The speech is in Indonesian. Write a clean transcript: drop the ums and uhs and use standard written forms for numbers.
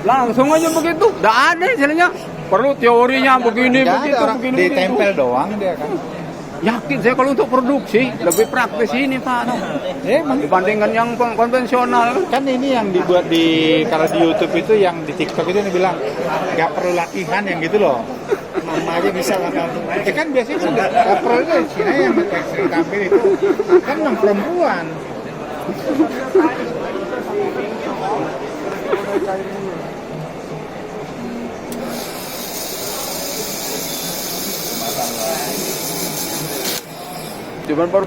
Langsung aja begitu. Nggak ada istilahnya. Perlu teorinya begini, Nggak begitu, ada orang begini, ditempel begitu. doang dia kan. Yakin saya kalau untuk produksi lebih praktis ini Pak. Emang Dibandingkan yang konvensional. kan ini yang dibuat kalau di YouTube itu yang di TikTok itu yang bilang nggak perlu latihan yang gitu loh. Mama aja bisa lah kalau Kan biasanya kan nggak perlu itu Cina yang sering tampil itu kan non perempuan. Cuman baru